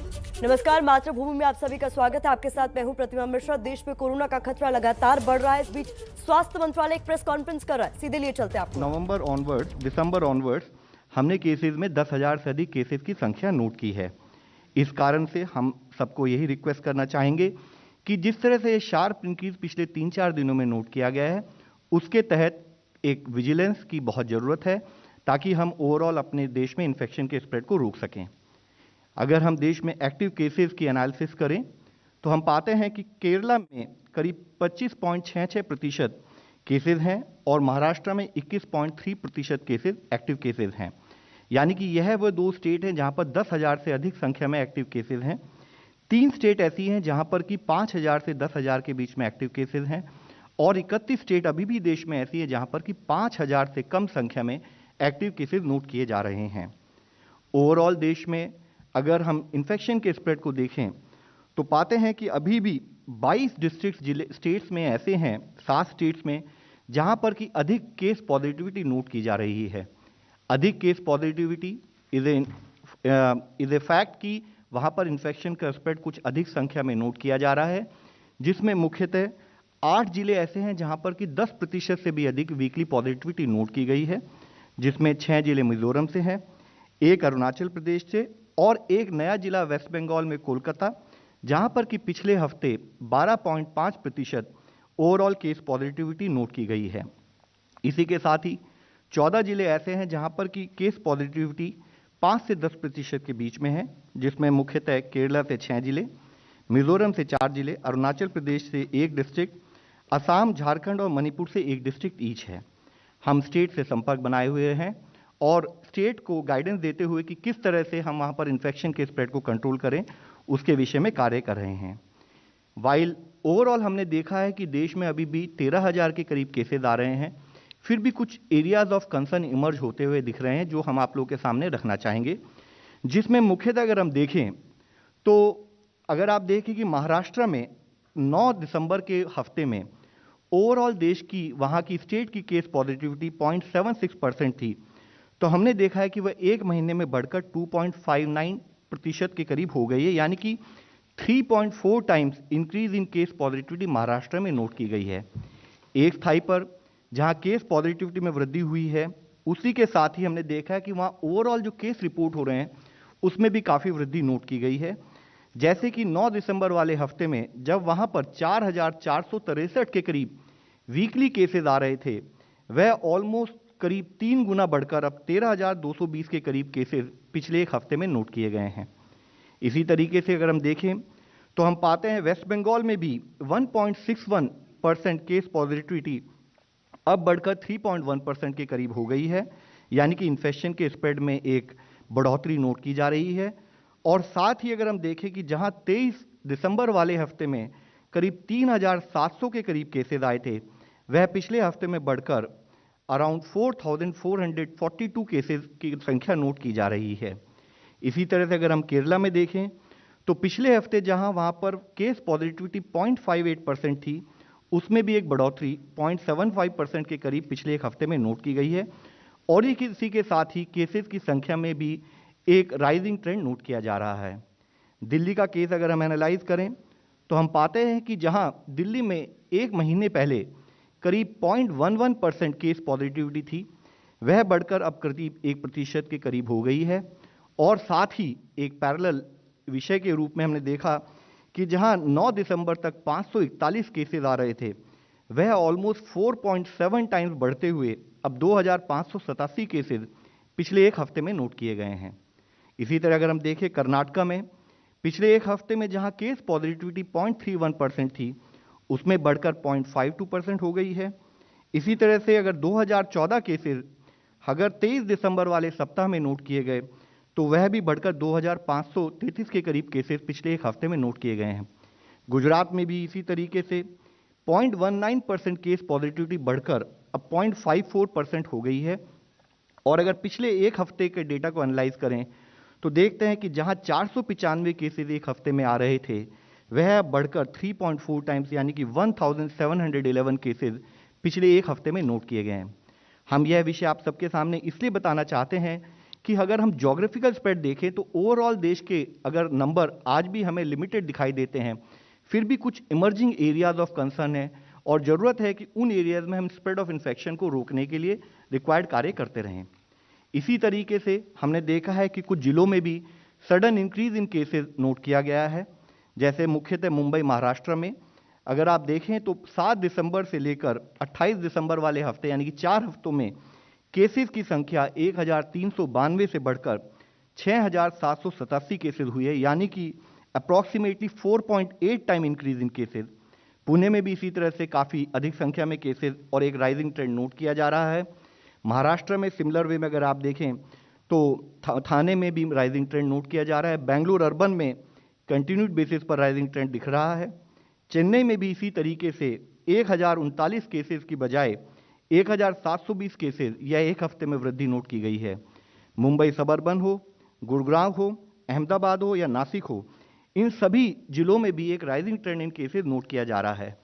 नमस्कार, मातृभूमि में आप सभी का स्वागत है। आपके साथ मैं हूं प्रतिमा मिश्रा। देश में कोरोना का खतरा लगातार बढ़ रहा है। इस बीच स्वास्थ्य मंत्रालय एक प्रेस कॉन्फ्रेंस कर रहा है। सीधे लिए चलते हैं आपको। नवंबर ऑनवर्ड्स, दिसंबर ऑनवर्ड्स हमने केसेस में 10,000 से अधिक केसेस की संख्या नोट की है। इस कारण से हम सबको यही रिक्वेस्ट करना चाहेंगे कि जिस तरह से ये शार्प इंक्रीज पिछले 3-4 दिनों में नोट किया गया है, उसके तहत एक विजिलेंस की बहुत ज़रूरत है ताकि हम ओवरऑल अपने देश में इन्फेक्शन के स्प्रेड को रोक सकें। अगर हम देश में एक्टिव केसेस की एनालिसिस करें तो हम पाते हैं कि केरला में करीब 25.66% केसेस हैं और महाराष्ट्र में 21.3% केसेस एक्टिव केसेस हैं। यानी कि यह वो दो स्टेट हैं जहां पर 10,000 से अधिक संख्या में एक्टिव केसेस हैं। 3 स्टेट ऐसी हैं जहां पर कि 5,000 से 10,000 के बीच में एक्टिव केसेस हैं और 31 स्टेट अभी भी देश में ऐसी है जहां पर कि 5,000 से कम संख्या में एक्टिव केसेस नोट किए जा रहे हैं। ओवरऑल देश में अगर हम इन्फेक्शन के स्प्रेड को देखें तो पाते हैं कि अभी भी 22 डिस्ट्रिक्ट स्टेट्स में ऐसे हैं, 7 स्टेट्स में, जहां पर कि अधिक केस पॉजिटिविटी नोट की जा रही है। अधिक case positivity is a fact कि वहां पर इन्फेक्शन का स्प्रेड कुछ अधिक संख्या में नोट किया जा रहा है, जिसमें मुख्यतः 8 जिले ऐसे हैं जहां पर कि 10% से भी अधिक वीकली पॉजिटिविटी नोट की गई है, जिसमें 6 जिले मिजोरम से हैं, 1 अरुणाचल प्रदेश से और एक नया जिला वेस्ट बंगाल में कोलकाता, जहां पर कि पिछले हफ्ते 12.5% ओवरऑल केस पॉजिटिविटी नोट की गई है। इसी के साथ ही 14 जिले ऐसे हैं जहां पर कि केस पॉजिटिविटी 5 से 10% के बीच में है, जिसमें मुख्यतः केरला से 6 जिले, मिजोरम से 4 जिले, अरुणाचल प्रदेश से 1 डिस्ट्रिक्ट, असम, झारखंड और मणिपुर से 1 डिस्ट्रिक्ट ईच है। हम स्टेट से संपर्क बनाए हुए हैं और स्टेट को गाइडेंस देते हुए कि किस तरह से हम वहां पर इन्फेक्शन के स्प्रेड को कंट्रोल करें, उसके विषय में कार्य कर रहे हैं। वाइल ओवरऑल हमने देखा है कि देश में अभी भी 13,000 के करीब केसेस आ रहे हैं, फिर भी कुछ एरियाज ऑफ कंसर्न इमर्ज होते हुए दिख रहे हैं जो हम आप लोगों के सामने रखना चाहेंगे, जिसमें मुख्यतः अगर हम देखें तो अगर आप देखें कि महाराष्ट्र में 9 दिसंबर के हफ्ते में ओवरऑल देश की वहां की स्टेट की केस पॉजिटिविटी 0.76% थी, तो हमने देखा है कि वह एक महीने में बढ़कर 2.59% के करीब हो गई है। यानी कि 3.4 times increase in case positivity Maharashtra में नोट की गई है। एक स्थाई पर जहां केस पॉजिटिविटी में वृद्धि हुई है, उसी के साथ ही हमने देखा है कि वहां ओवरऑल जो केस रिपोर्ट हो रहे हैं उसमें भी काफी वृद्धि नोट की गई है। जैसे कि 9 दिसंबर वाले हफ्ते में जब वहां पर 4,463 के करीब वीकली केसेस आ रहे थे, वह ऑलमोस्ट करीब 3 गुना बढ़कर अब 13,220 के करीब केसेस पिछले एक हफ्ते में नोट किए गए हैं। इसी तरीके से अगर हम देखें तो हम पाते हैं वेस्ट बंगाल में भी 1.61% केस पॉजिटिविटी अब बढ़कर 3.1% के करीब हो गई है। यानी कि इन्फेक्शन के स्प्रेड में एक बढ़ोतरी नोट की जा रही है। और साथ ही अगर हम देखें कि जहां 23 दिसंबर वाले हफ्ते में करीब 3,700 के करीब केसेस आए थे, वह पिछले हफ्ते में बढ़कर अराउंड 4,442 केसेस की संख्या नोट की जा रही है। इसी तरह से अगर हम केरला में देखें तो पिछले हफ्ते जहां वहां पर केस पॉजिटिविटी 0.58% थी, उसमें भी एक बढ़ोतरी 0.75% के करीब पिछले एक हफ्ते में नोट की गई है। और इसी के साथ ही केसेस की संख्या में भी एक राइजिंग ट्रेंड नोट किया जा रहा है। दिल्ली का केस अगर हम एनालाइज करें तो हम पाते हैं कि जहां दिल्ली में एक महीने पहले करीब 0.11% केस पॉजिटिविटी थी, वह बढ़कर अब करीब 1% के करीब हो गई है। और साथ ही एक पैरेलल विषय के रूप में हमने देखा कि जहां 9 दिसंबर तक 541 केसेस आ रहे थे, वह ऑलमोस्ट 4.7 टाइम्स बढ़ते हुए अब 2,587 केसेस पिछले एक हफ्ते में नोट किए गए हैं। इसी तरह अगर हम देखें कर्नाटका में पिछले एक हफ्ते में जहां केस पॉजिटिविटी 0.31% थी, उसमें बढ़कर 0.52% हो गई है। इसी तरह से अगर 2014 केसेस अगर 23 दिसंबर वाले सप्ताह में नोट किए गए तो वह भी बढ़कर 2,533 के करीब केसेस पिछले एक हफ्ते में नोट किए गए हैं। गुजरात में भी इसी तरीके से 0.19% केस पॉजिटिविटी बढ़कर अब 0.54% हो गई है। और अगर पिछले एक हफ्ते के डेटा को एनालाइज करें तो देखते हैं कि जहां 495 केसेस एक हफ्ते में आ रहे थे, वह बढ़कर 3.4 टाइम्स यानी कि 1,711 केसेस पिछले एक हफ्ते में नोट किए गए हैं। हम यह विषय आप सबके सामने इसलिए बताना चाहते हैं कि अगर हम ज्योग्राफिकल स्प्रेड देखें तो ओवरऑल देश के अगर नंबर आज भी हमें लिमिटेड दिखाई देते हैं, फिर भी कुछ इमर्जिंग एरियाज ऑफ कंसर्न है और ज़रूरत है कि उन एरियाज में हम स्प्रेड ऑफ इन्फेक्शन को रोकने के लिए रिक्वायर्ड कार्य करते रहें। इसी तरीके से हमने देखा है कि कुछ जिलों में भी sudden increase in cases note किया गया है, जैसे मुख्यतः मुंबई महाराष्ट्र में अगर आप देखें तो 7 दिसंबर से लेकर 28 दिसंबर वाले हफ्ते यानी कि 4 हफ्तों में केसेस की संख्या 1392 से बढ़कर 6787 केसेस हुई है, यानी कि approximately 4.8 time increase in cases. Pune में भी इसी तरह से काफ़ी अधिक संख्या में केसेस और एक राइजिंग ट्रेंड नोट किया जा रहा है। महाराष्ट्र में सिमिलर वे में अगर आप देखें तो थाने में भी राइजिंग ट्रेंड नोट किया जा रहा है। बेंगलुरु अर्बन में कंटिन्यूड बेसिस पर राइजिंग ट्रेंड दिख रहा है। चेन्नई में भी इसी तरीके से 1039 केसेस की बजाय 1720 केसेस या एक हफ्ते में वृद्धि नोट की गई है। मुंबई सबअर्बन हो, गुड़गांव हो, अहमदाबाद हो या नासिक हो, इन सभी जिलों में भी एक राइजिंग ट्रेंड इन केसेस नोट किया जा रहा है।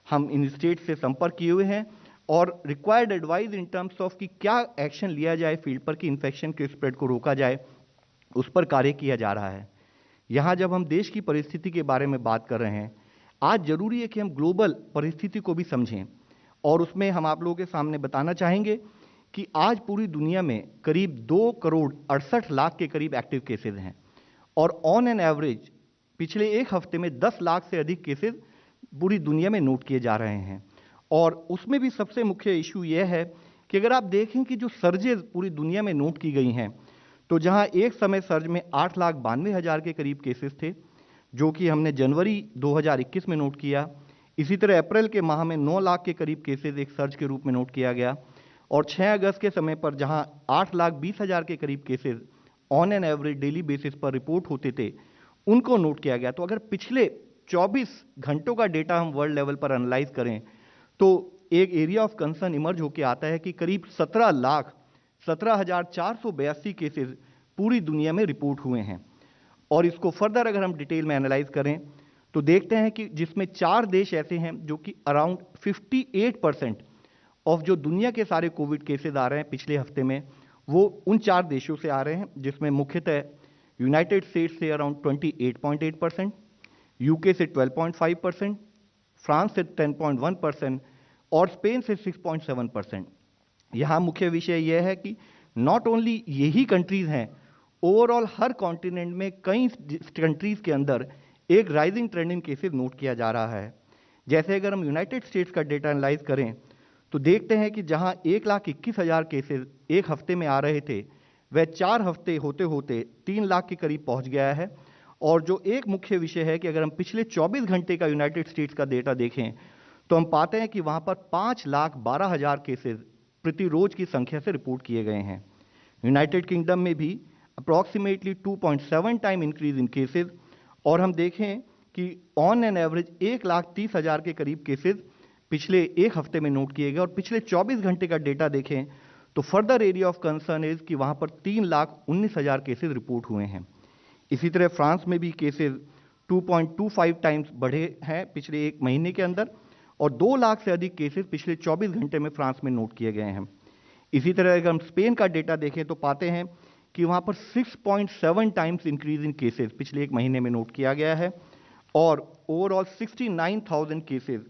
हम इन स्टेट से संपर्क किए हुए हैं और required advice in terms of कि क्या एक्शन लिया जाए फील्ड पर कि इन्फेक्शन के स्प्रेड को रोका जाए, उस पर कार्य किया जा रहा है। यहाँ जब हम देश की परिस्थिति के बारे में बात कर रहे हैं, आज जरूरी है कि हम ग्लोबल परिस्थिति को भी समझें और उसमें हम आप लोगों के सामने बताना चाहेंगे कि आज पूरी दुनिया में करीब 2 करोड़ 68 लाख के करीब एक्टिव केसेस हैं और ऑन एन एवरेज पिछले एक हफ्ते में 10 लाख से अधिक केसेस पूरी दुनिया में नोट किए जा रहे हैं। और उसमें भी सबसे मुख्य इशू यह है कि अगर आप देखें कि जो सर्जेस पूरी दुनिया में नोट की गई हैं, तो जहां एक समय सर्ज में 8,92,000 के करीब केसेस थे, जो कि हमने जनवरी 2021 में नोट किया। इसी तरह अप्रैल के माह में 9 लाख के करीब केसेस एक सर्ज के रूप में नोट किया गया और 6 अगस्त के समय पर जहां 8,20,000 के करीब cases on an average daily basis पर रिपोर्ट होते थे, उनको नोट किया गया। तो अगर पिछले 24 घंटों का डेटा हम वर्ल्ड लेवल पर एनालाइज करें तो एक एरिया ऑफ कंसर्न इमर्ज होकर आता है कि करीब 17,17,482 केसेस पूरी दुनिया में रिपोर्ट हुए हैं। और इसको फर्दर अगर हम डिटेल में एनालाइज करें तो देखते हैं कि जिसमें 4 देश ऐसे हैं जो कि अराउंड 58% ऑफ जो दुनिया के सारे कोविड केसेस आ रहे हैं पिछले हफ्ते में, वो उन 4 देशों से आ रहे हैं, जिसमें मुख्यतः यूनाइटेड स्टेट्स से अराउंड 28.8%, यूके से 12.5%, फ्रांस से 10.1% और स्पेन से 6.7%। यहाँ मुख्य विषय यह है कि नॉट ओनली यही कंट्रीज हैं, ओवरऑल हर कॉन्टिनेंट में कई कंट्रीज के अंदर एक राइजिंग ट्रेंड इन केसेस नोट किया जा रहा है। जैसे अगर हम यूनाइटेड स्टेट्स का डेटा एनालाइज करें तो देखते हैं कि जहां 1,21,000 केसेस एक हफ्ते में आ रहे थे, वह 4 हफ्ते होते होते 3 लाख के करीब पहुंच गया है। और जो एक मुख्य विषय है कि अगर हम पिछले 24 घंटे का यूनाइटेड स्टेट्स का डेटा देखें तो हम पाते हैं कि वहां पर 5,12,000 केसेस प्रति रोज की संख्या से रिपोर्ट किए गए हैं। यूनाइटेड किंगडम में भी approximately 2.7 time increase in cases और हम देखें कि ऑन एन एवरेज 1,30,000 के करीब केसेस पिछले एक हफ्ते में नोट किए गए और पिछले 24 घंटे का डेटा देखें तो further area of concern is कि वहां पर 3,19,000 केसेस रिपोर्ट हुए हैं। इसी तरह फ्रांस में भी केसेस 2.25 टाइम्स बढ़े हैं पिछले एक महीने के अंदर और 2 लाख से अधिक केसेस पिछले 24 घंटे में फ्रांस में नोट किए गए हैं। इसी तरह अगर हम स्पेन का डेटा देखें तो पाते हैं कि वहां पर 6.7 टाइम्स इंक्रीज इन केसेस पिछले एक महीने में नोट किया गया है और ओवरऑल 69,000 केसेस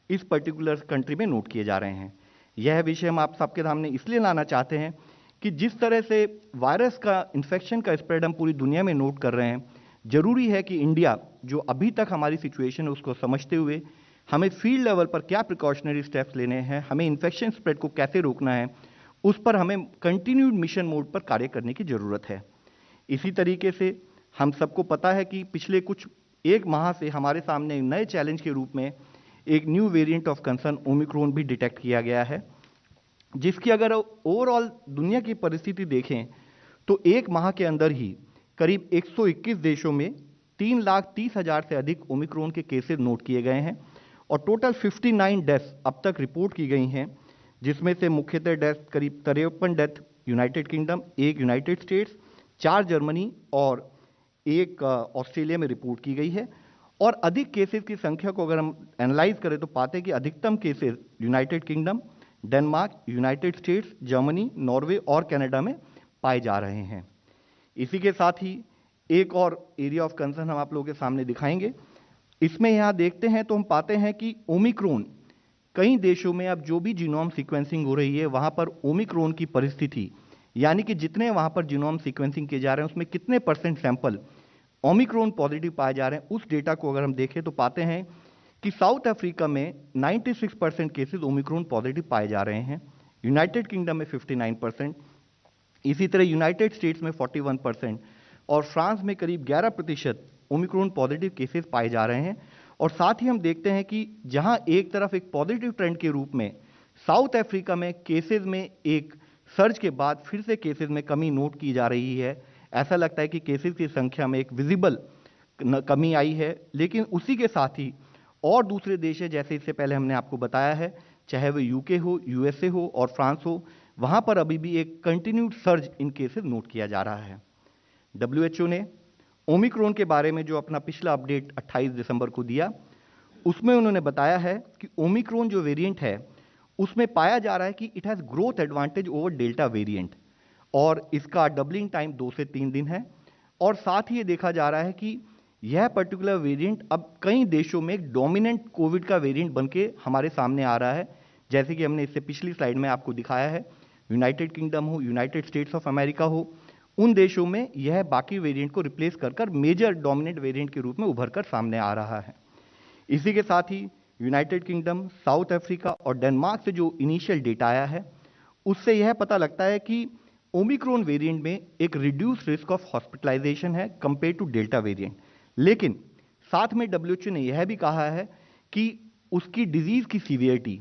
इस पर्टिकुलर कंट्री में नोट किए जा रहे हैं। यह विषय हम आप सबके सामने इसलिए लाना चाहते हैं कि जिस तरह से वायरस का इन्फेक्शन का स्प्रेड हम पूरी दुनिया में नोट कर रहे हैं, जरूरी है कि इंडिया जो अभी तक हमारी सिचुएशन है उसको समझते हुए हमें फील्ड लेवल पर क्या प्रिकॉशनरी स्टेप्स लेने हैं, हमें इन्फेक्शन स्प्रेड को कैसे रोकना है, उस पर हमें कंटिन्यूड मिशन मोड पर कार्य करने की जरूरत है। इसी तरीके से हम सबको पता है कि पिछले कुछ एक माह से हमारे सामने नए चैलेंज के रूप में एक new variant of concern Omicron भी डिटेक्ट किया गया है, जिसकी अगर ओवरऑल दुनिया की परिस्थिति देखें तो एक माह के अंदर ही करीब 121 देशों में 3,30,000 से अधिक ओमिक्रॉन के केसेस नोट किए गए हैं और टोटल 59 डेथ्स अब तक रिपोर्ट की गई हैं, जिसमें से मुख्यतः डेथ करीब 53 death United kingdom, 1 United states, 4 Germany और 1 ऑस्ट्रेलिया में रिपोर्ट की गई है। और अधिक केसेस की संख्या को अगर हम एनालाइज करें तो पाते हैं कि अधिकतम cases United kingdom, Denmark, United states, Germany, Norway और कनाडा में पाए जा रहे हैं। इसी के साथ ही एक और एरिया ऑफ कंसर्न हम आप लोगों के सामने दिखाएंगे। इसमें यहाँ देखते हैं तो हम पाते हैं कि ओमिक्रॉन, कई देशों में अब जो भी जीनोम सीक्वेंसिंग हो रही है वहाँ पर ओमिक्रॉन की परिस्थिति, यानी कि जितने वहाँ पर जीनोम सीक्वेंसिंग किए जा रहे हैं उसमें कितने % सैंपल ओमिक्रॉन पॉजिटिव पाए जा रहे हैं, उस डेटा को अगर हम देखें तो पाते हैं कि साउथ अफ्रीका में 96% केसेस ओमिक्रॉन पॉजिटिव पाए जा रहे हैं, यूनाइटेड किंगडम में 59%, इसी तरह यूनाइटेड स्टेट्स में 41% और फ्रांस में करीब 11% ओमिक्रॉन पॉजिटिव केसेस पाए जा रहे हैं। और साथ ही हम देखते हैं कि जहां एक तरफ एक पॉजिटिव ट्रेंड के रूप में साउथ अफ्रीका में केसेस में एक सर्ज के बाद फिर से केसेस में कमी नोट की जा रही है। ऐसा लगता है कि केसेस की संख्या में एक विजिबल कमी आई है, लेकिन उसी के साथ ही और दूसरे देश है, जैसे इससे पहले हमने आपको बताया है, चाहे वो यूके हो, यूएसए हो और फ्रांस हो, वहां पर अभी भी एक कंटिन्यूड सर्ज इन केसेस नोट किया जा रहा है। WHO ने ओमिक्रॉन के बारे में जो अपना पिछला अपडेट 28 दिसंबर को दिया, उसमें उन्होंने बताया है कि ओमिक्रॉन जो वेरिएंट है उसमें पाया जा रहा है कि it has growth advantage over delta variant और इसका डबलिंग टाइम 2 से 3 दिन है। और साथ ही ये देखा जा रहा है कि यह पर्टिकुलर वेरिएंट अब कई देशों में एक डोमिनेंट कोविड का वेरिएंट बनके हमारे सामने आ रहा है, जैसे कि हमने इससे पिछली स्लाइड में आपको दिखाया है। यूनाइटेड किंगडम हो, यूनाइटेड स्टेट्स ऑफ अमेरिका हो, उन देशों में यह बाकी वेरिएंट को रिप्लेस कर मेजर डोमिनेंट वेरिएंट के रूप में उभर कर सामने आ रहा है। इसी के साथ ही यूनाइटेड किंगडम, साउथ अफ्रीका और डेनमार्क से जो इनिशियल डेटा आया है उससे यह पता लगता है कि ओमिक्रॉन वेरिएंट में एक रिड्यूस रिस्क ऑफ हॉस्पिटलाइजेशन है कंपेयर टू डेल्टा वेरिएंट। लेकिन साथ में WHO ने यह भी कहा है कि उसकी डिजीज की सीवियरिटी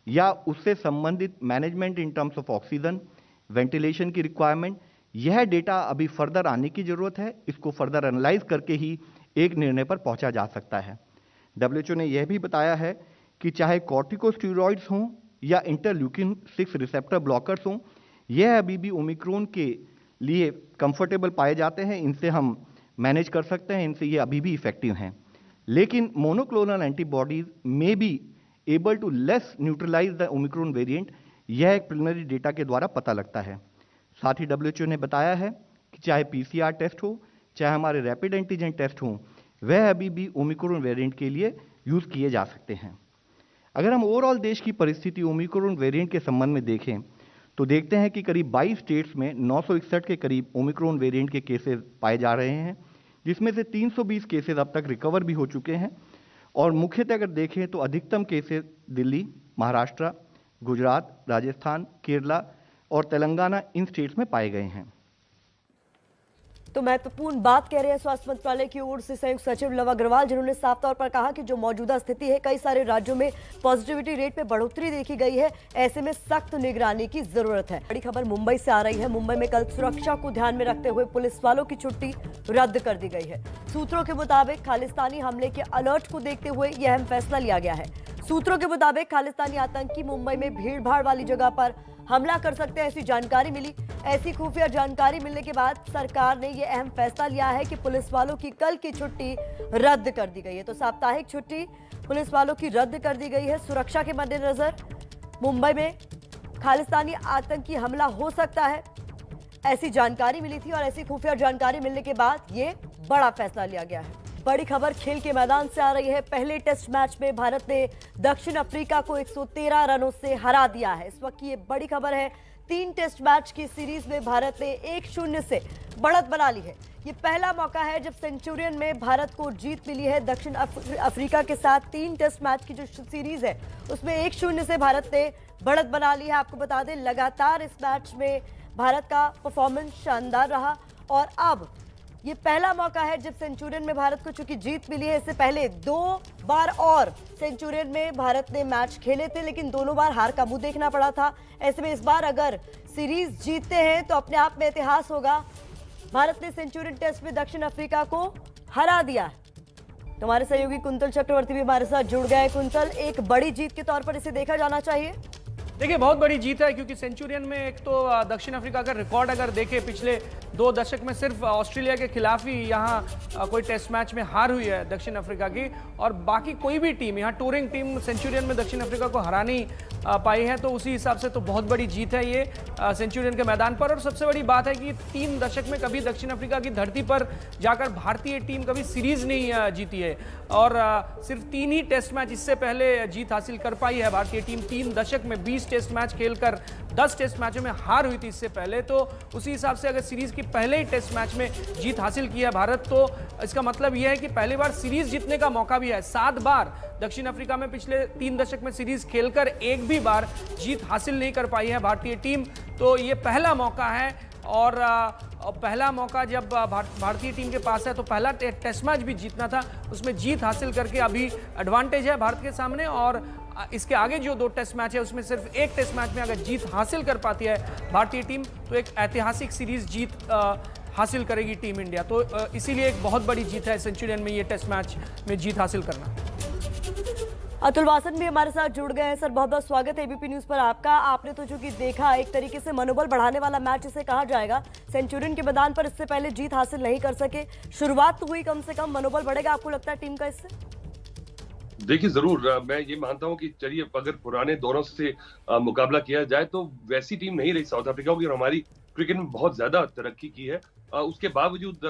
या उससे संबंधित management in terms of oxygen, ventilation की रिक्वायरमेंट, यह डेटा अभी फर्दर आने की जरूरत है। इसको फर्दर एनालाइज करके ही एक निर्णय पर पहुंचा जा सकता है। WHO ने यह भी बताया है कि चाहे कॉर्टिकोस्टेरॉइड्स हों या इंटरल्यूकिन 6 रिसेप्टर ब्लॉकर्स हों, यह अभी भी ओमिक्रॉन के लिए कंफर्टेबल पाए जाते हैं, इनसे हम मैनेज कर सकते हैं, इनसे ये अभी भी इफेक्टिव हैं। लेकिन monoclonal antibodies may be able to less neutralize the omicron variant, यह एक प्रिलिमिनरी डेटा के द्वारा पता लगता है। साथ ही WHO ने बताया है कि चाहे PCR टेस्ट हो, चाहे हमारे रैपिड एंटीजन टेस्ट हो, वह अभी भी ओमिक्रॉन वेरिएंट के लिए यूज किए जा सकते हैं। अगर हम ओवरऑल देश की परिस्थिति ओमिक्रॉन वेरिएंट के संबंध में देखें तो देखते हैं कि करीब 22 स्टेट्स में 961 के करीब ओमिक्रॉन वेरिएंट के केसेस पाए जा रहे हैं, जिसमें से 320 केसेस अब तक रिकवर भी हो चुके हैं। और मुख्यतः अगर देखें तो अधिकतम केसेस दिल्ली, महाराष्ट्र, गुजरात, राजस्थान, केरला और तेलंगाना इन स्टेट्स में पाए गए हैं। तो महत्वपूर्ण बात कह रहे हैं स्वास्थ्य मंत्रालय की ओर से संयुक्त सचिव लव अग्रवाल, जिन्होंने साफ तौर पर कहा कि जो मौजूदा स्थिति है, कई सारे राज्यों में पॉजिटिविटी रेट में बढ़ोतरी देखी गई है, ऐसे में सख्त निगरानी की जरूरत है। बड़ी खबर मुंबई से आ रही है। मुंबई में कल सुरक्षा को ध्यान में रखते हुए पुलिस वालों की छुट्टी रद्द कर दी गई है। सूत्रों के मुताबिक खालिस्तानी हमले के अलर्ट को देखते हुए यह अहम फैसला लिया गया है। सूत्रों के मुताबिक खालिस्तानी आतंकी मुंबई में भीड़ भाड़ वाली जगह पर हमला कर सकते हैं, ऐसी जानकारी मिली। ऐसी खुफिया जानकारी मिलने के बाद सरकार ने यह अहम फैसला लिया है कि पुलिस वालों की कल की छुट्टी रद्द कर दी गई है। तो साप्ताहिक छुट्टी पुलिस वालों की रद्द कर दी गई है। सुरक्षा के मद्देनजर मुंबई में खालिस्तानी आतंकी हमला हो सकता है, ऐसी जानकारी मिली थी और ऐसी खुफिया जानकारी मिलने के बाद ये बड़ा फैसला लिया गया है। बड़ी खबर खेल के मैदान से आ रही है। पहले टेस्ट मैच में भारत ने दक्षिण अफ्रीका को 113 रनों से हरा दिया है। इस वक्त की ये बड़ी खबर है। 3 टेस्ट मैच की सीरीज में भारत ने 1-0 से बढ़त बना ली है। ये पहला मौका है जब सेंचुरियन में भारत को जीत मिली है। दक्षिण अफ्रीका के साथ 3 टेस्ट मैच की जो सीरीज है उसमें 1-0 से भारत ने बढ़त बना ली है। आपको बता दें, लगातार इस मैच में भारत का परफॉर्मेंस शानदार रहा और अब ये पहला मौका है जब सेंचुरियन में भारत को चूंकि जीत मिली है। इससे पहले 2 बार और सेंचुरियन में भारत ने मैच खेले थे, लेकिन दोनों बार हार का मुंह देखना पड़ा था। ऐसे में इस बार अगर सीरीज जीतते हैं तो अपने आप में इतिहास होगा। भारत ने सेंचुरियन टेस्ट में दक्षिण अफ्रीका को हरा दिया। तो हमारे सहयोगी कुंतल चक्रवर्ती भी हमारे साथ जुड़ गए। कुंतल, एक बड़ी जीत के तौर पर इसे देखा जाना चाहिए। देखिए बहुत बड़ी जीत है, क्योंकि सेंचुरियन में एक तो दक्षिण अफ्रीका का रिकॉर्ड अगर देखें पिछले 2 दशक में सिर्फ ऑस्ट्रेलिया के खिलाफ ही यहाँ कोई टेस्ट मैच में हार हुई है दक्षिण अफ्रीका की, और बाकी कोई भी टीम यहाँ टूरिंग टीम सेंचुरियन में दक्षिण अफ्रीका को हरा नहीं पाई है। तो उसी हिसाब से तो बहुत बड़ी जीत है ये सेंचुरियन के मैदान पर। और सबसे बड़ी बात है कि 3 दशक में कभी दक्षिण अफ्रीका की धरती पर जाकर भारतीय टीम कभी सीरीज नहीं जीती है, और सिर्फ 3 ही टेस्ट मैच इससे पहले जीत हासिल कर पाई है भारतीय टीम। 3 दशक में 20 टेस्ट मैच खेलकर 10 टेस्ट मैचों में हार हुई थी इससे पहले। तो उसी हिसाब से अगर सीरीज की पहले ही टेस्ट मैच में जीत हासिल की है भारत, तो इसका मतलब यह है कि पहली बार सीरीज जीतने का मौका भी है। 7 बार दक्षिण अफ्रीका में पिछले 3 दशक में सीरीज खेलकर एक भी बार जीत हासिल नहीं कर पाई है भारतीय टीम। तो ये पहला मौका है, और पहला मौका जब भारतीय टीम के पास है तो पहला टेस्ट मैच भी जीतना था, उसमें जीत हासिल करके अभी एडवांटेज है भारत के सामने। और इसके आगे जो 2 टेस्ट मैच है उसमें सिर्फ एक टेस्ट मैच में अगर जीत हासिल कर पाती है भारतीय टीम तो एक ऐतिहासिक सीरीज जीत हासिल करेगी टीम इंडिया। तो इसीलिए एक बहुत बड़ी जीत है सेंचुरियन में ये टेस्ट मैच में जीत हासिल करना। अतुल वासन भी हमारे साथ जुड़ गए हैं। सर बहुत बहुत स्वागत है एबीपी न्यूज पर आपका। आपने तो चूंकि देखा, एक तरीके से मनोबल बढ़ाने वाला मैच इसे कहा जाएगा। सेंचुरियन के मैदान पर इससे पहले जीत हासिल नहीं कर सके, शुरुआत तो हुई, कम से कम मनोबल बढ़ेगा आपको लगता है टीम का इससे? देखिए जरूर, मैं ये मानता हूं कि चलिए अगर पुराने दौरों से मुकाबला किया जाए तो वैसी टीम नहीं रही साउथ अफ्रीका की, और हमारी क्रिकेट में बहुत ज्यादा तरक्की की है। उसके बावजूद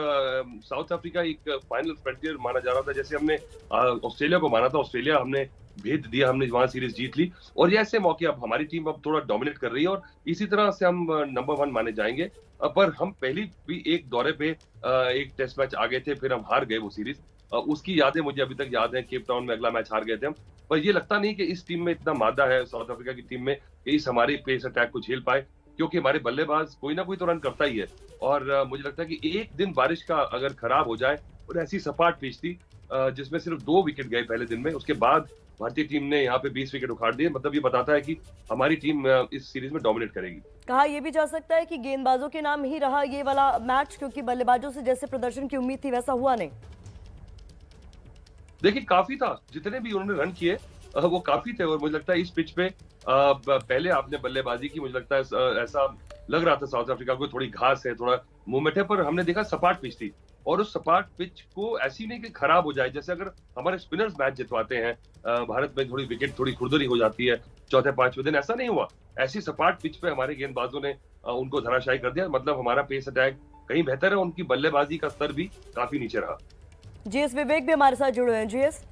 साउथ अफ्रीका एक फाइनल फ्रंटियर माना जा रहा था। जैसे हमने ऑस्ट्रेलिया को माना था, ऑस्ट्रेलिया हमने भेद दिया, हमने वहां सीरीज जीत ली, और ये ऐसे मौके अब हमारी टीम अब थोड़ा डोमिनेट कर रही है और इसी तरह से हम नंबर 1 माने जाएंगे। पर हम पहली भी एक दौरे पे एक टेस्ट मैच आ गए थे, फिर हम हार गए वो सीरीज। उसकी यादें मुझे अभी तक याद है। केप टाउन में अगला मैच हार गए थे हम, पर ये लगता नहीं कि इस टीम में इतना मादा है साउथ अफ्रीका की टीम में कि इस हमारे पेस अटैक को झेल पाए, क्योंकि हमारे बल्लेबाज कोई ना कोई तो रन करता ही है। और मुझे लगता है कि एक दिन बारिश का अगर खराब हो जाए और ऐसी सपाट पिच थी जिसमें सिर्फ 2 विकेट गए पहले दिन में, उसके बाद भारतीय टीम ने यहाँ पे 20 विकेट उखाड़ दिए, मतलब ये बताता है कि हमारी टीम इस सीरीज में डोमिनेट करेगी। कहा यह भी जा सकता है कि गेंदबाजों के नाम ही रहा ये वाला मैच, क्योंकि बल्लेबाजों से जैसे प्रदर्शन की उम्मीद थी वैसा हुआ नहीं। देखिए काफी था, जितने भी उन्होंने रन किए वो काफी थे, और मुझे लगता है इस पिच पे पहले आपने बल्लेबाजी की, मुझे लगता है ऐसा लग रहा था साउथ अफ्रीका को थोड़ी घास है, थोड़ा मूवमेंट है, पर हमने देखा सपाट पिच थी। और उस सपाट पिच को ऐसी नहीं कि खराब हो जाए, जैसे अगर हमारे स्पिनर्स मैच जितवाते हैं भारत में, थोड़ी विकेट थोड़ी खुरदरी हो जाती है चौथे 5वें दिन, ऐसा नहीं हुआ। ऐसी सपाट पिच पे हमारे गेंदबाजों ने उनको धराशायी कर दिया। मतलब हमारा पेस अटैक कहीं बेहतर है, उनकी बल्लेबाजी का स्तर भी काफी नीचे रहा। जीएस विवेक भी हमारे साथ जुड़े हैं। जीएस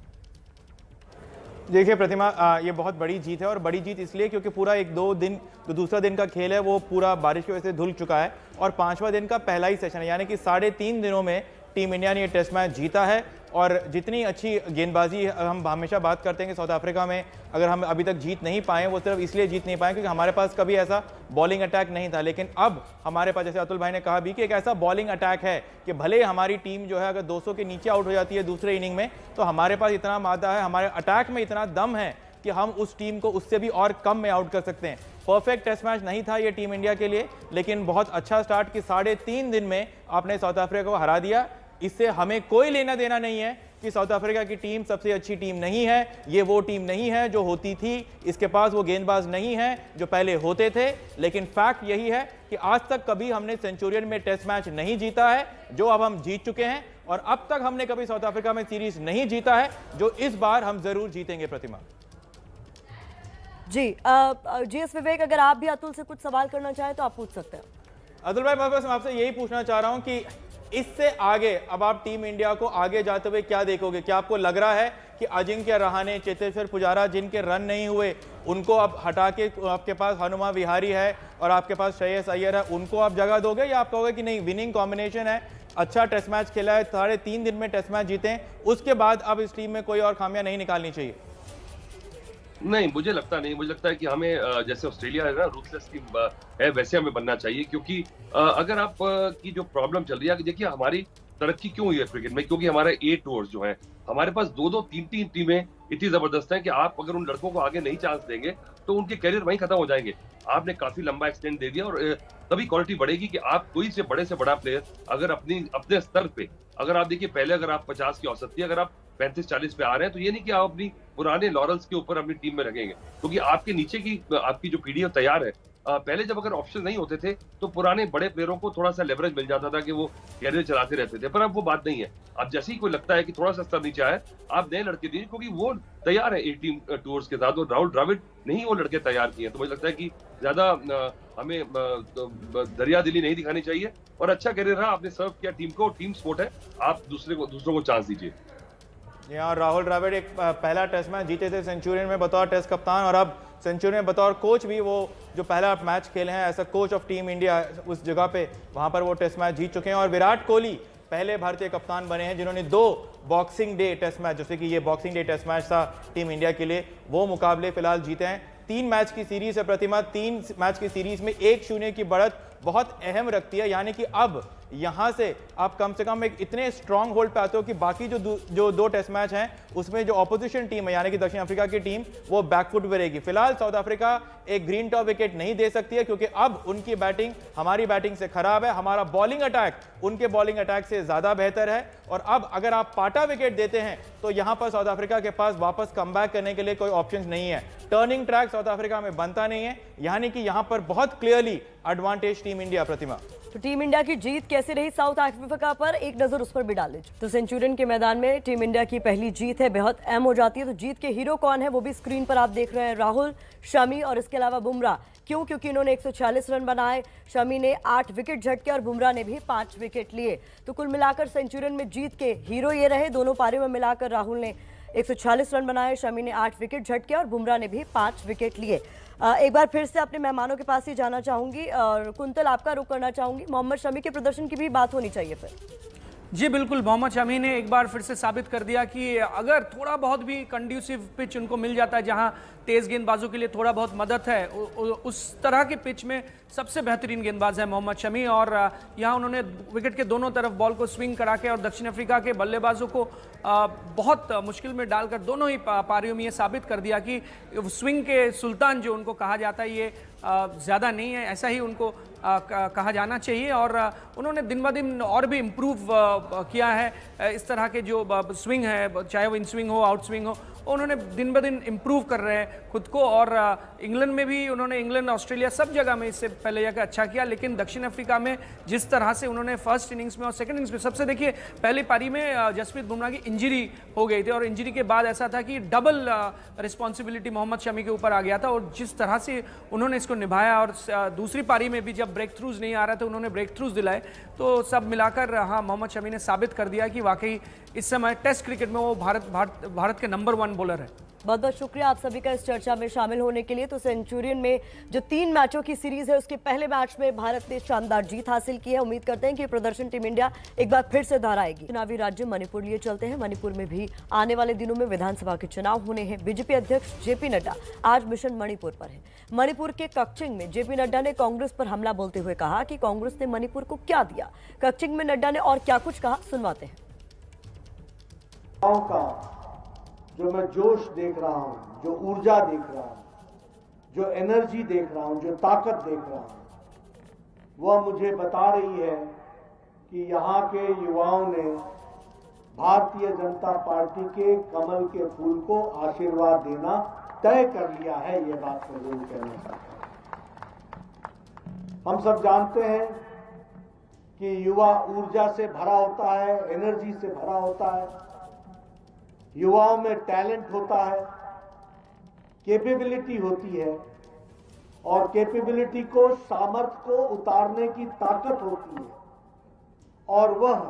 देखिए प्रतिमा, ये बहुत बड़ी जीत है, और बड़ी जीत इसलिए क्योंकि पूरा 1-2 दिन जो दूसरा दिन का खेल है वो पूरा बारिश की वजह से धुल चुका है, और 5वां दिन का पहला ही सेशन है, यानी कि 3.5 दिनों में टीम इंडिया ने ये टेस्ट मैच जीता है। और जितनी अच्छी गेंदबाजी हम हमेशा बात करते हैं कि साउथ अफ्रीका में अगर हम अभी तक जीत नहीं पाए, वो सिर्फ इसलिए जीत नहीं पाए क्योंकि हमारे पास कभी ऐसा बॉलिंग अटैक नहीं था। लेकिन अब हमारे पास, जैसे अतुल भाई ने कहा भी, कि एक ऐसा बॉलिंग अटैक है कि भले हमारी टीम जो है अगर 200 के नीचे आउट हो जाती है दूसरे इनिंग में, तो हमारे पास इतना मादा है, हमारे अटैक में इतना दम है कि हम उस टीम को उससे भी और कम में आउट कर सकते हैं। परफेक्ट टेस्ट मैच नहीं था ये टीम इंडिया के लिए, लेकिन बहुत अच्छा स्टार्ट कि 3.5 दिन में आपने साउथ अफ्रीका को हरा दिया। इससे हमें कोई लेना देना नहीं है कि साउथ अफ्रीका की टीम सबसे अच्छी टीम नहीं है, ये वो टीम नहीं है जो होती थी, इसके पास वो गेंदबाज नहीं है जो पहले होते थे। लेकिन फैक्ट यही है कि आज तक कभी हमने सेंचुरियन में टेस्ट मैच नहीं जीता है, जो अब हम जीत चुके हैं, और अब तक हमने कभी साउथ अफ्रीका में सीरीज नहीं जीता है, जो इस बार हम जरूर जीतेंगे। प्रतिमा जी, जीएस विवेक, अगर आप भी अतुल से कुछ सवाल करना चाहें तो आप पूछ सकते हैं। अतुल भाई, मैं बस आपसे यही पूछना चाह रहा हूं कि इससे आगे अब आप टीम इंडिया को आगे जाते हुए क्या देखोगे? क्या आपको लग रहा है कि अजिंक्य रहाणे, चेतेश्वर पुजारा जिनके रन नहीं हुए, उनको आप हटा के आपके पास हनुमा विहारी है और आपके पास श्रेयस अय्यर है, उनको आप जगह दोगे, या आप कहोगे कि नहीं, विनिंग कॉम्बिनेशन है, अच्छा टेस्ट मैच खेला है, 3.5 दिन में टेस्ट मैच जीते, उसके बाद अब इस टीम में कोई और खामियां नहीं निकालनी चाहिए? नहीं, मुझे लगता नहीं। मुझे लगता है कि हमें जैसे ऑस्ट्रेलिया है ना, रूथलेस टीम है, वैसे हमें बनना चाहिए। क्योंकि अगर आप की जो प्रॉब्लम चल रही है, देखिए हमारी तरक्की क्यों हुई है क्रिकेट में, क्योंकि हमारे 8 टूर्स जो हैं, हमारे पास 2-2, 3-3 टीमें इतनी जबरदस्त हैं कि आप अगर उन लड़कों को आगे नहीं चांस देंगे तो उनके करियर वहीं खत्म हो जाएंगे। आपने काफी लंबा एक्सटेंड दे दिया, और तभी क्वालिटी बढ़ेगी कि आप कोई से बड़ा प्लेयर अगर अपने स्तर पे अगर आप देखिए पहले अगर आप 50 की औसत थी, अगर आप 35-40 पे आ रहे हैं तो ये नहीं कि आप अपनी पुराने लॉरल्स के ऊपर अपनी टीम में रखेंगे, क्योंकि आपके नीचे की आपकी जो पीढ़ी तैयार है। पहले जब अगर ऑप्शन नहीं होते थे तो पुराने बड़े प्लेयरों को थोड़ा सा लेवरेज मिल जाता था कि वो कैरियर चलाते रहते थे, पर अब वो बात नहीं है। अब जैसे ही कोई लगता है कि थोड़ा सा स्तर नीचे आए, आप नए लड़के दीजिए, क्योंकि वो तैयार है 18 टूर्स के साथ, और राहुल द्रविड़ नहीं वो लड़के तैयार किए। तो मुझे लगता है कि ज्यादा हमें दरिया दिली नहीं दिखानी चाहिए, और अच्छा करियर रहा, आपने सर्व किया टीम को, टीम स्पोर्ट है, आप दूसरों को चांस दीजिए। यहाँ राहुल द्रविड़ एक पहला टेस्ट मैच जीते थे सेंचुरियन में बतौर टेस्ट कप्तान, और अब सेंचुरियन में बतौर कोच भी वो जो पहला मैच खेले हैं as a coach of team India, उस जगह पे वहां पर वो टेस्ट मैच जीत चुके हैं। और विराट कोहली पहले भारतीय कप्तान बने हैं जिन्होंने 2 बॉक्सिंग डे टेस्ट मैच, जैसे कि ये बॉक्सिंग डे टेस्ट मैच था टीम इंडिया के लिए, वो मुकाबले फिलहाल जीते हैं। 3 मैच की सीरीज है प्रतिमा, 3 मैच की सीरीज में 1-0 की बढ़त बहुत अहम रखती है, यानी कि अब यहां से आप कम से कम एक इतने स्ट्रांग होल्ड पे आते हो कि बाकी जो 2 टेस्ट मैच हैं उसमें जो ऑपोजिशन टीम है यानी कि दक्षिण अफ्रीका की टीम वो बैकफुट पे रहेगी। फिलहाल साउथ अफ्रीका एक ग्रीन टॉप विकेट नहीं दे सकती है, क्योंकि अब उनकी बैटिंग हमारी बैटिंग से खराब है, हमारा बॉलिंग अटैक उनके बॉलिंग अटैक से ज्यादा बेहतर है। और अब अगर आप पाटा विकेट देते हैं तो यहां पर साउथ अफ्रीका के पास वापस कमबैक करने के लिए कोई ऑप्शन नहीं है, टर्निंग ट्रैक साउथ अफ्रीका में बनता नहीं है, यानी कि यहां पर बहुत क्लियरली एडवांटेज टीम इंडिया। प्रतिमा, तो टीम इंडिया की जीत कैसे रही साउथ अफ्रीका पर, एक नजर उस पर भी डाल लीजिए। तो सेंचुरियन के मैदान में टीम इंडिया की पहली जीत है, बेहद अहम हो जाती है। तो जीत के हीरो कौन है वो भी स्क्रीन पर आप देख रहे हैं, राहुल, शमी और इसके अलावा बुमराह। क्यों? क्योंकि इन्होंने 146 रन बनाए, शमी ने 8 विकेट झटके और बुमराह ने भी 5 विकेट लिए। तो कुल मिलाकर सेंचुरियन में जीत के हीरो ये रहे। दोनों पारियों में मिलाकर राहुल ने 146 रन बनाए, शमी ने 8 विकेट झटके और बुमराह ने भी 5 विकेट लिए। एक बार फिर से अपने मेहमानों के पास ही जाना चाहूंगी और कुंतल आपका रुख करना चाहूंगी। मोहम्मद शमी के प्रदर्शन की भी बात होनी चाहिए फिर। जी बिल्कुल, मोहम्मद शमी ने एक बार फिर से साबित कर दिया कि अगर थोड़ा बहुत भी कंड्यूसिव पिच उनको मिल जाता है जहां तेज गेंदबाजों के लिए थोड़ा बहुत मदद है, उस तरह के पिच में सबसे बेहतरीन गेंदबाज है मोहम्मद शमी। और यहां उन्होंने विकेट के दोनों तरफ बॉल को स्विंग करा के और दक्षिण अफ्रीका के बल्लेबाजों को बहुत मुश्किल में डालकर दोनों ही पारियों में ये साबित कर दिया कि स्विंग के सुल्तान जो उनको कहा जाता है ये ज़्यादा नहीं है, ऐसा ही उनको कहा जाना चाहिए। और उन्होंने दिन ब दिन और भी इम्प्रूव किया है इस तरह के जो स्विंग है, चाहे वो इन स्विंग हो आउट स्विंग हो, उन्होंने दिन ब दिन इम्प्रूव कर रहे हैं खुद को। और इंग्लैंड में भी उन्होंने, इंग्लैंड ऑस्ट्रेलिया सब जगह में इससे पहले जाकर अच्छा किया, लेकिन दक्षिण अफ्रीका में जिस तरह से उन्होंने फर्स्ट इनिंग्स में और सेकंड इनिंग्स में, सबसे देखिए पहली पारी में जसप्रीत बुमराह की इंजरी हो गई थी और इंजरी के बाद ऐसा था कि डबल रिस्पॉन्सिबिलिटी मोहम्मद शमी के ऊपर आ गया था, और जिस तरह से उन्होंने इसको निभाया और दूसरी पारी में भी जब ब्रेक थ्रूज नहीं आ रहा था उन्होंने ब्रेक थ्रूज दिलाए। तो सब मिलाकर हाँ, मोहम्मद शमी ने साबित कर दिया कि वाकई इस समय टेस्ट क्रिकेट में वो भारत के नंबर 1 बॉलर है। बहुत बहुत शुक्रिया आप सभी का इस चर्चा में शामिल होने के लिए। तो सेंचुरियन में जो 3 मैचों की सीरीज है उसके पहले मैच में भारत ने शानदार जीत हासिल की है। उम्मीद करते हैं कि प्रदर्शन टीम इंडिया एक बार फिर से दोहराएगी। चुनावी राज्य मणिपुर लिए चलते हैं। मणिपुर में भी आने वाले दिनों में विधानसभा के चुनाव होने हैं। बीजेपी अध्यक्ष जेपी नड्डा आज मिशन मणिपुर पर है। मणिपुर के कक्चिंग में जेपी नड्डा ने कांग्रेस पर हमला बोलते हुए कहा कि कांग्रेस ने मणिपुर को क्या दिया। कक्चिंग में नड्डा ने और क्या कुछ कहा, सुनवाते हैं। जो मैं जोश देख रहा हूं, जो ऊर्जा देख रहा हूं, जो एनर्जी देख रहा हूं, जो ताकत देख रहा हूं, वह मुझे बता रही है कि यहाँ के युवाओं ने भारतीय जनता पार्टी के कमल के फूल को आशीर्वाद देना तय कर लिया है। ये बात मैं जरूर कहना चाहता हूं। हम सब जानते हैं कि युवा ऊर्जा से भरा होता है, एनर्जी से भरा होता है, युवाओं में टैलेंट होता है, कैपेबिलिटी होती है, और कैपेबिलिटी को, सामर्थ्य को उतारने की ताकत होती है। और वह,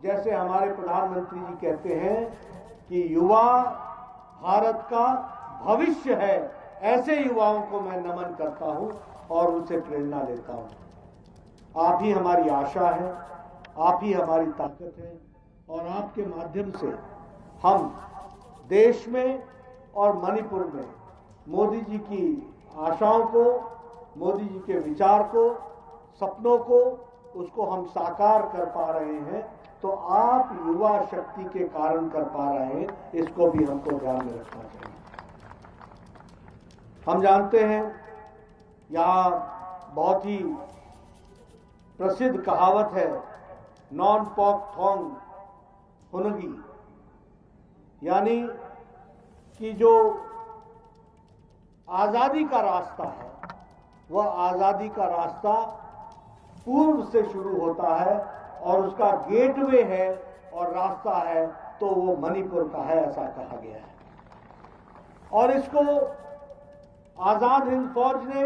जैसे हमारे प्रधानमंत्री जी कहते हैं कि युवा भारत का भविष्य है, ऐसे युवाओं को मैं नमन करता हूं और उनसे प्रेरणा लेता हूं। आप ही हमारी आशा है, आप ही हमारी ताकत है, और आपके माध्यम से हम देश में और मणिपुर में मोदी जी की आशाओं को, मोदी जी के विचार को, सपनों को, उसको हम साकार कर पा रहे हैं। तो आप युवा शक्ति के कारण कर पा रहे हैं, इसको भी हमको ध्यान में रखना चाहिए। हम जानते हैं यहाँ बहुत ही प्रसिद्ध कहावत है, नॉन पॉक थोंग होगी, यानी कि जो आजादी का रास्ता है वह आजादी का रास्ता पूर्व से शुरू होता है और उसका गेटवे है और रास्ता है तो वो मणिपुर का है, ऐसा कहा गया है। और इसको आजाद हिंद फौज ने,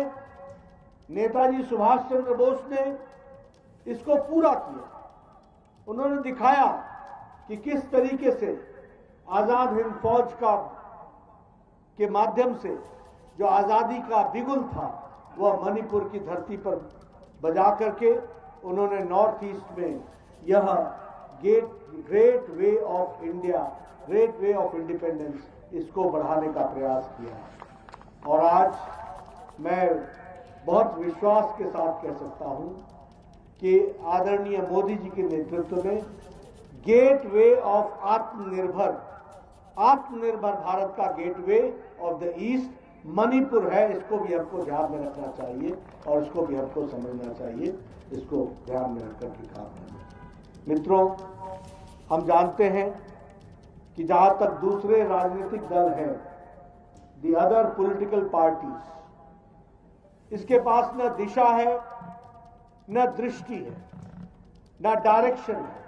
नेताजी सुभाष चंद्र बोस ने इसको पूरा किया। उन्होंने दिखाया कि किस तरीके से आजाद हिंद फौज के माध्यम से जो आजादी का बिगुल था वह मणिपुर की धरती पर बजा करके उन्होंने नॉर्थ ईस्ट में यह great way of India, great way of independence, इसको बढ़ाने का प्रयास किया। और आज मैं बहुत विश्वास के साथ कह सकता हूं कि आदरणीय मोदी जी के नेतृत्व में गेट वे ऑफ आत्मनिर्भर भारत का gateway of the east Manipur है। इसको भी हमको ध्यान में रखना चाहिए और इसको भी हमको समझना चाहिए, इसको ध्यान में रखकर के काम करना। मित्रों, हम जानते हैं कि जहां तक दूसरे राजनीतिक दल हैं, दी अदर पॉलिटिकल पार्टीज, इसके पास न दिशा है, न दृष्टि है, न डायरेक्शन है।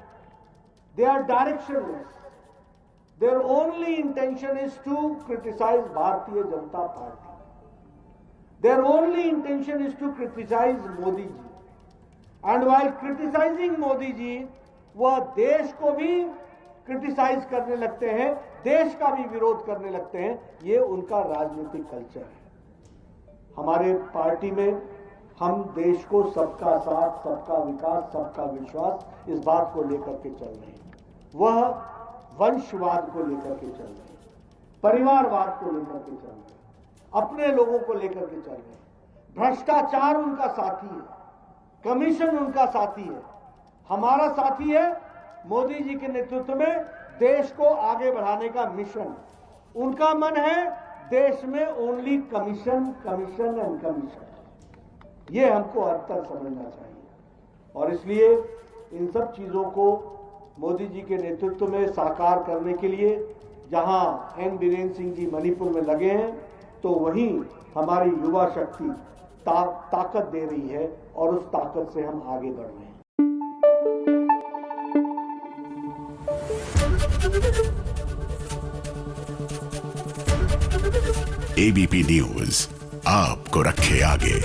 They are directionless. Their only intention is to criticize Bharatiya Janata Party. Their only intention is to criticize Modi ji. And while criticizing Modi ji, वह देश को भी क्रिटिसाइज करने लगते हैं, देश का भी विरोध करने लगते हैं। ये उनका राजनीतिक कल्चर है। हमारे पार्टी में हम देश को सबका साथ, सबका विकास, सबका विश्वास, इस बात को लेकर के चल रहे हैं। वह वंशवाद को लेकर के चल रहे हैं, परिवारवाद को लेकर के चल रहे हैं, अपने लोगों को लेकर के चल रहे हैं। भ्रष्टाचार उनका साथी है, कमीशन उनका साथी है। हमारा साथी है मोदी जी के नेतृत्व में देश को आगे बढ़ाने का मिशन। उनका मन है देश में only commission, commission and commission. ये हमको हद तक समझना चाहिए और इसलिए इन सब चीजों को मोदी जी के नेतृत्व में साकार करने के लिए जहां एन बीरेन सिंह जी मणिपुर में लगे हैं, तो वहीं हमारी युवा शक्ति ताकत दे रही है और उस ताकत से हम आगे बढ़ रहे हैं। एबीपी न्यूज आपको रखे आगे।